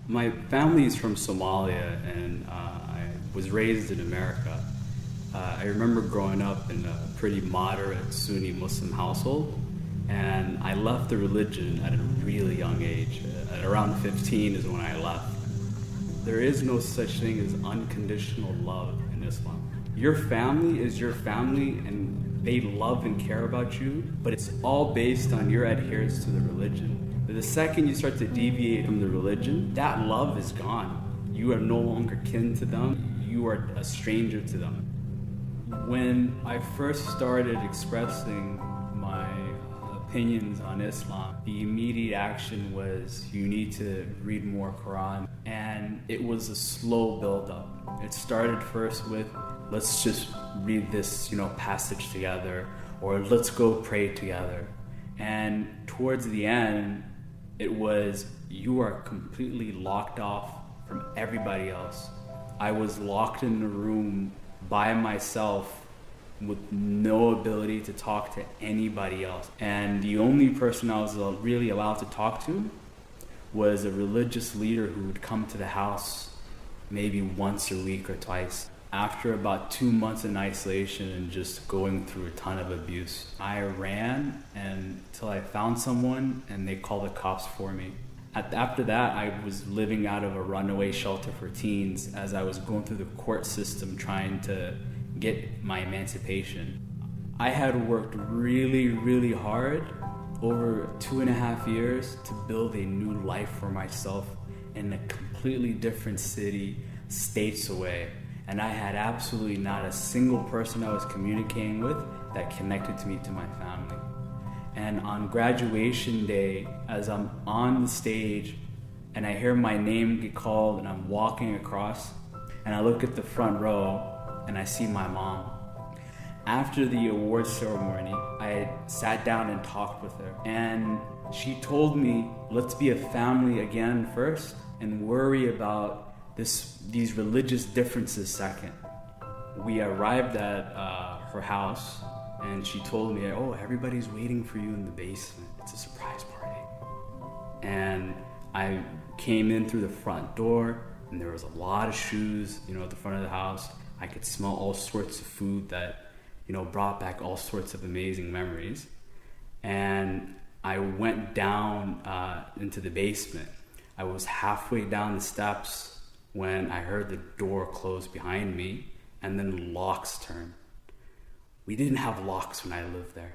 My family is from Somalia, and I was raised in America. I remember growing up in a pretty moderate Sunni Muslim household, and I left the religion at a really young age. At around 15 is when I left. There is no such thing as unconditional love in Islam. Your family is your family, and they love and care about you, but it's all based on your adherence to the religion. But the second you start to deviate from the religion, that love is gone. You are no longer kin to them. You are a stranger to them. When I first started expressing my opinions on Islam, the immediate action was you need to read more Quran. And it was a slow build-up. It started first with, let's just read this, passage together, or let's go pray together. And towards the end, it was, you are completely locked off from everybody else. I was locked in a room by myself with no ability to talk to anybody else. And the only person I was really allowed to talk to was a religious leader who would come to the house maybe once a week or twice. After about 2 months in isolation and just going through a ton of abuse, I ran until I found someone and they called the cops for me. After that, I was living out of a runaway shelter for teens as I was going through the court system trying to get my emancipation. I had worked really, really hard over 2.5 years to build a new life for myself in a completely different city, states away. And I had absolutely not a single person I was communicating with that connected me to my family. And on graduation day, as I'm on the stage and I hear my name get called and I'm walking across and I look at the front row and I see my mom. After the awards ceremony, I sat down and talked with her. And she told me, let's be a family again first and worry about these religious differences second. We arrived at her house and she told me, oh, everybody's waiting for you in the basement. It's a surprise party. And I came in through the front door and there was a lot of shoes, at the front of the house. I could smell all sorts of food that, brought back all sorts of amazing memories. And I went down into the basement. I was halfway down the steps when I heard the door close behind me and then locks turn. We didn't have locks when I lived there.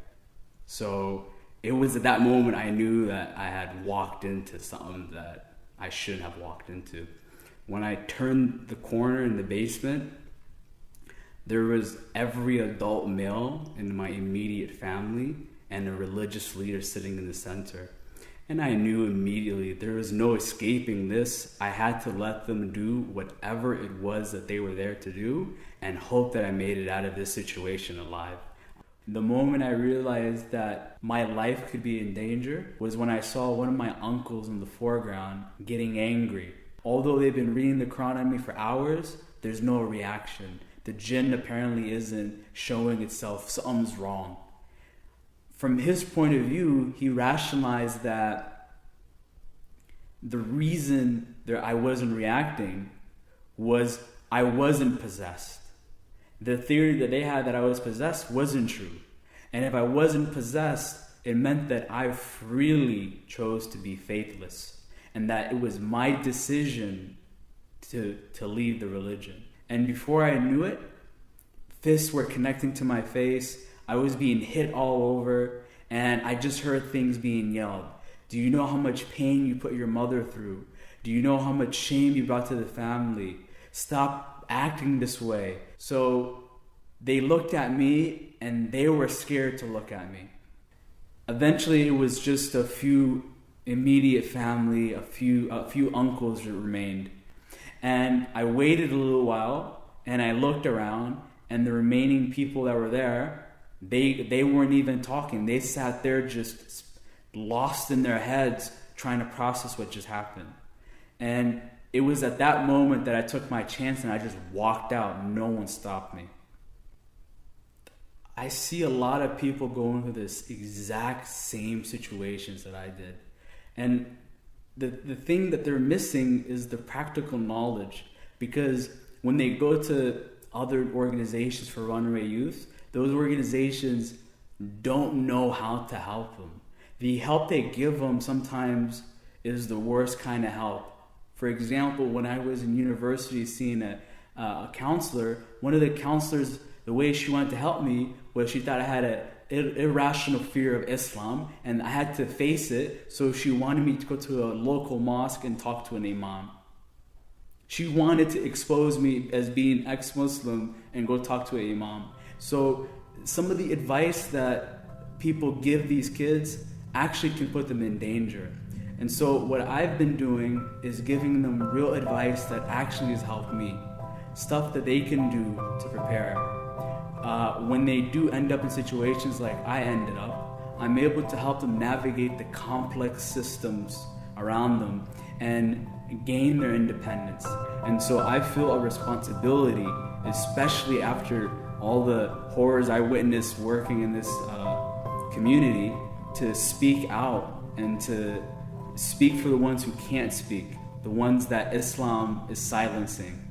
So it was at that moment I knew that I had walked into something that I shouldn't have walked into. When I turned the corner in the basement, there was every adult male in my immediate family and a religious leader sitting in the center. And I knew immediately there was no escaping this. I had to let them do whatever it was that they were there to do and hope that I made it out of this situation alive. The moment I realized that my life could be in danger was when I saw one of my uncles in the foreground getting angry. Although they've been reading the Quran on me for hours, there's no reaction. The jinn apparently isn't showing itself, something's wrong. From his point of view, he rationalized that the reason that I wasn't reacting was I wasn't possessed. The theory that they had that I was possessed wasn't true. And if I wasn't possessed, it meant that I freely chose to be faithless and that it was my decision to leave the religion. And before I knew it, fists were connecting to my face. I was being hit all over, and I just heard things being yelled. Do you know how much pain you put your mother through? Do you know how much shame you brought to the family? Stop acting this way. So they looked at me, and they were scared to look at me. Eventually, it was just a few immediate family, a few uncles that remained. And I waited a little while, and I looked around, and the remaining people that were there, they weren't even talking. They sat there just lost in their heads trying to process what just happened. And it was at that moment that I took my chance and I just walked out. No one stopped me. I see a lot of people going through this exact same situations that I did. And the thing that they're missing is the practical knowledge, because when they go to other organizations for runaway youth, those organizations don't know how to help them. The help they give them sometimes is the worst kind of help. For example, when I was in university seeing a counselor, one of the counselors, the way she wanted to help me was she thought I had an irrational fear of Islam and I had to face it, so she wanted me to go to a local mosque and talk to an imam. She wanted to expose me as being ex-Muslim and go talk to an imam. So some of the advice that people give these kids actually can put them in danger. And so what I've been doing is giving them real advice that actually has helped me. Stuff that they can do to prepare. When they do end up in situations like I ended up, I'm able to help them navigate the complex systems around them and gain their independence. And so I feel a responsibility, especially after all the horrors I witnessed working in this community, to speak out and to speak for the ones who can't speak, the ones that Islam is silencing.